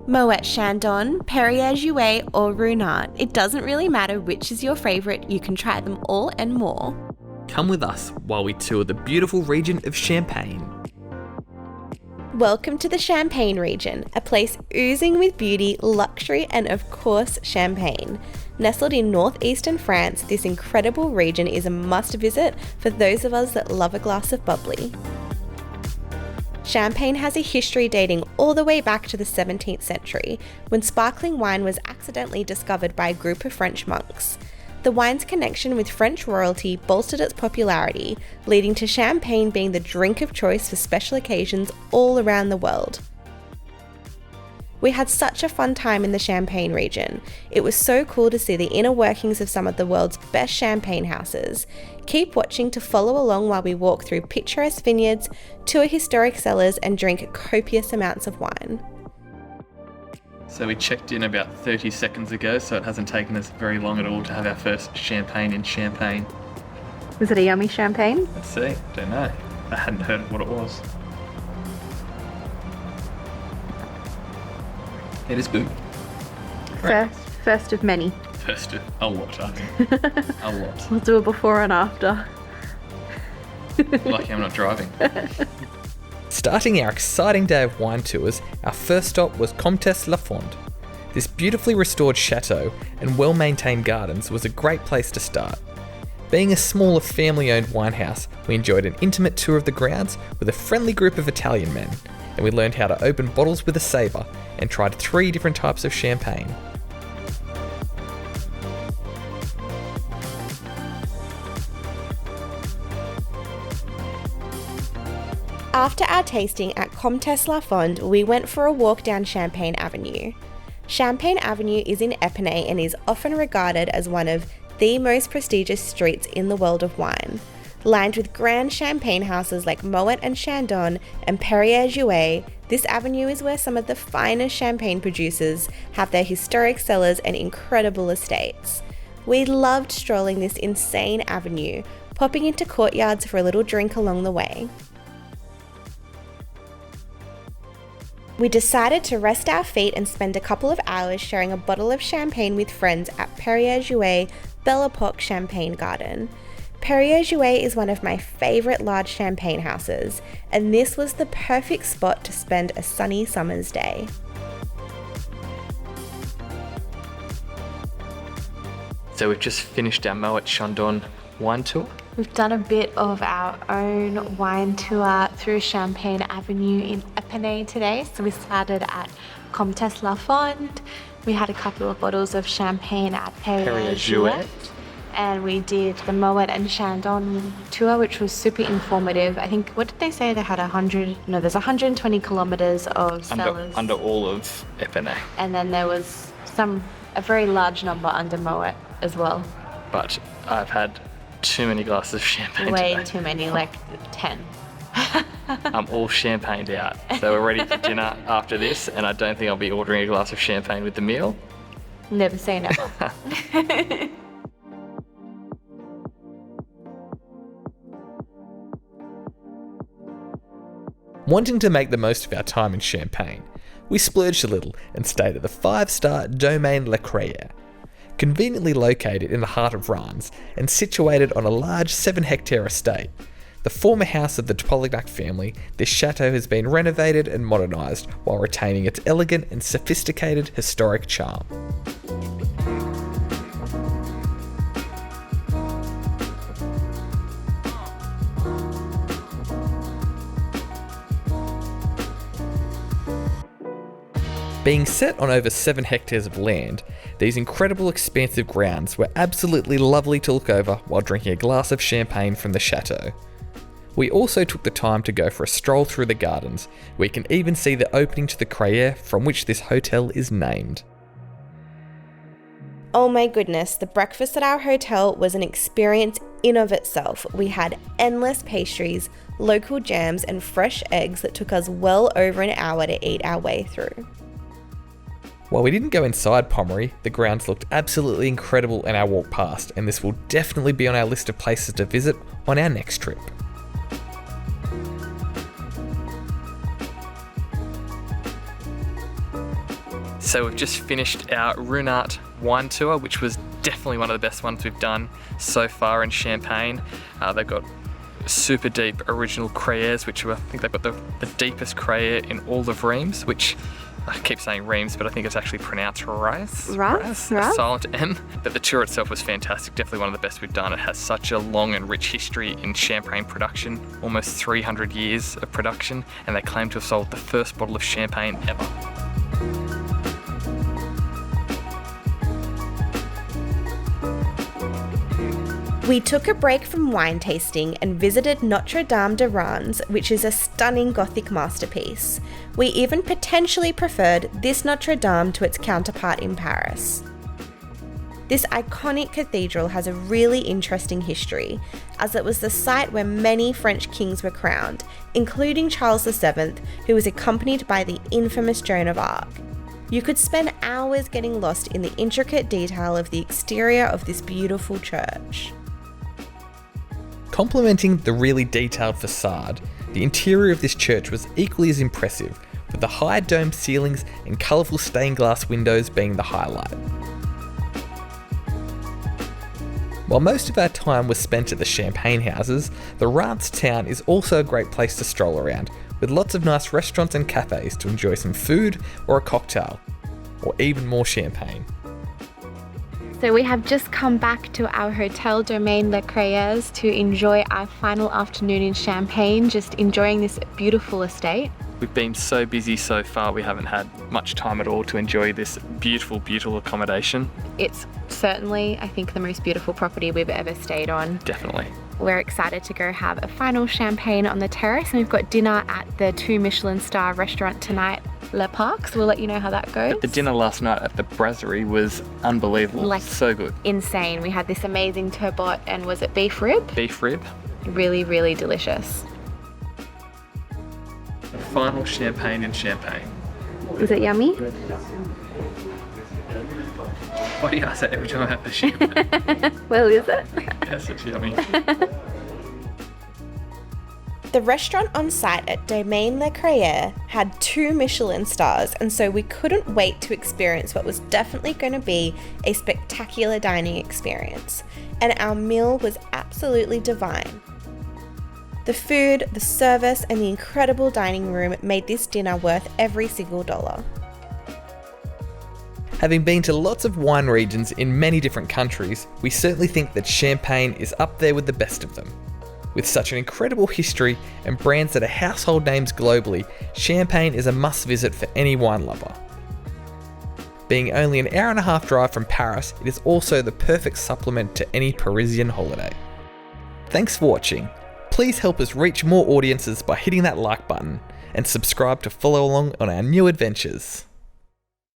Moët Chandon, Perrier Jouet or Ruinart. It doesn't really matter which is your favourite, you can try them all and more. Come with us while we tour the beautiful region of Champagne. Welcome to the Champagne region, a place oozing with beauty, luxury and of course champagne. Nestled in northeastern France, this incredible region is a must visit for those of us that love a glass of bubbly. Champagne has a history dating all the way back to the 17th century, when sparkling wine was accidentally discovered by a group of French monks. The wine's connection with French royalty bolstered its popularity, leading to champagne being the drink of choice for special occasions all around the world. We had such a fun time in the Champagne region. It was so cool to see the inner workings of some of the world's best champagne houses. Keep watching to follow along while we walk through picturesque vineyards, tour historic cellars and drink copious amounts of wine. So we checked in about 30 seconds ago, so it hasn't taken us very long at all to have our first champagne in Champagne. Was it a yummy champagne? Let's see, don't know. I hadn't heard of what it was. It is good. First of many. First of a lot, I think. A lot. We'll do a before and after. Lucky I'm not driving. Starting our exciting day of wine tours, our first stop was Comtesse Lafond. This beautifully restored chateau and well-maintained gardens was a great place to start. Being a smaller family-owned winehouse, we enjoyed an intimate tour of the grounds with a friendly group of Italian men, and we learned how to open bottles with a sabre and tried 3 different types of champagne. After our tasting at Comtesse Lafond, we went for a walk down Champagne Avenue. Champagne Avenue is in Epinay and is often regarded as one of the most prestigious streets in the world of wine. Lined with grand champagne houses like Moët Chandon and Perrier Jouet, this avenue is where some of the finest champagne producers have their historic cellars and incredible estates. We loved strolling this insane avenue, popping into courtyards for a little drink along the way. We decided to rest our feet and spend a couple of hours sharing a bottle of champagne with friends at Perrier Jouet Belle Epoque Champagne Garden. Perrier Jouet is one of my favourite large champagne houses, and this was the perfect spot to spend a sunny summer's day. So we've just finished our Moët Chandon wine tour. We've done a bit of our own wine tour through Champagne Avenue in Epinay today. So we started at Comtesse Lafond. We had a couple of bottles of champagne at Perrier Jouet. And we did the Moët Chandon tour, which was super informative. I think, what did they say? They had there's 120 kilometres of cellars. Under all of Epinay. And then there was a very large number under Moët as well. But I've had too many glasses of champagne Way today. too many, like 10. I'm all champagned out. So we're ready for dinner after this, and I don't think I'll be ordering a glass of champagne with the meal. Never say never. Wanting to make the most of our time in Champagne, we splurged a little and stayed at the 5-star Domaine Les Crayères. Conveniently located in the heart of Reims and situated on a large 7-hectare estate. The former house of the Polignac family, this chateau has been renovated and modernised while retaining its elegant and sophisticated historic charm. Being set on over 7 hectares of land, these incredible expansive grounds were absolutely lovely to look over while drinking a glass of champagne from the chateau. We also took the time to go for a stroll through the gardens, where you can even see the opening to the Crayères from which this hotel is named. Oh my goodness, the breakfast at our hotel was an experience in of itself. We had endless pastries, local jams and fresh eggs that took us well over an hour to eat our way through. While we didn't go inside Pommery, the grounds looked absolutely incredible in our walk past, and this will definitely be on our list of places to visit on our next trip. So we've just finished our Ruinart wine tour, which was definitely one of the best ones we've done so far in Champagne. They've got super deep original Crayères, which I think they've got the deepest Crayère in all of Reims, which I keep saying Reims, but I think it's actually pronounced Reims. A silent M. But the tour itself was fantastic, definitely one of the best we've done. It has such a long and rich history in champagne production, almost 300 years of production, and they claim to have sold the first bottle of champagne ever. We took a break from wine tasting and visited Notre de Reims, which is a stunning Gothic masterpiece. We even potentially preferred this Notre Dame to its counterpart in Paris. This iconic cathedral has a really interesting history, as it was the site where many French kings were crowned, including Charles VII, who was accompanied by the infamous Joan of Arc. You could spend hours getting lost in the intricate detail of the exterior of this beautiful church. Complementing the really detailed facade, the interior of this church was equally as impressive, with the high domed ceilings and colourful stained glass windows being the highlight. While most of our time was spent at the champagne houses, the Reims town is also a great place to stroll around, with lots of nice restaurants and cafes to enjoy some food or a cocktail, or even more champagne. So we have just come back to our hotel Domaine Les Crayères to enjoy our final afternoon in Champagne, just enjoying this beautiful estate. We've been so busy so far, we haven't had much time at all to enjoy this beautiful, beautiful accommodation. It's certainly, I think, the most beautiful property we've ever stayed on. Definitely. We're excited to go have a final champagne on the terrace, and we've got dinner at the 2 Michelin star restaurant tonight, Le Parc, so we'll let you know how that goes. But the dinner last night at the Brasserie was unbelievable, so good. Insane. We had this amazing turbot and was it beef rib? Beef rib. Really, really delicious. The final champagne in Champagne. Is it yummy? Why do you ask that every time I have the champagne? Well, is it? Yes, it's yummy. The restaurant on site at Domaine Les Crayères had 2 Michelin stars, and so we couldn't wait to experience what was definitely going to be a spectacular dining experience. And our meal was absolutely divine. The food, the service, and the incredible dining room made this dinner worth every single dollar. Having been to lots of wine regions in many different countries, we certainly think that Champagne is up there with the best of them. With such an incredible history and brands that are household names globally, Champagne is a must-visit for any wine lover. Being only an hour and a half drive from Paris, it is also the perfect supplement to any Parisian holiday. Thanks for watching. Please help us reach more audiences by hitting that like button and subscribe to follow along on our new adventures.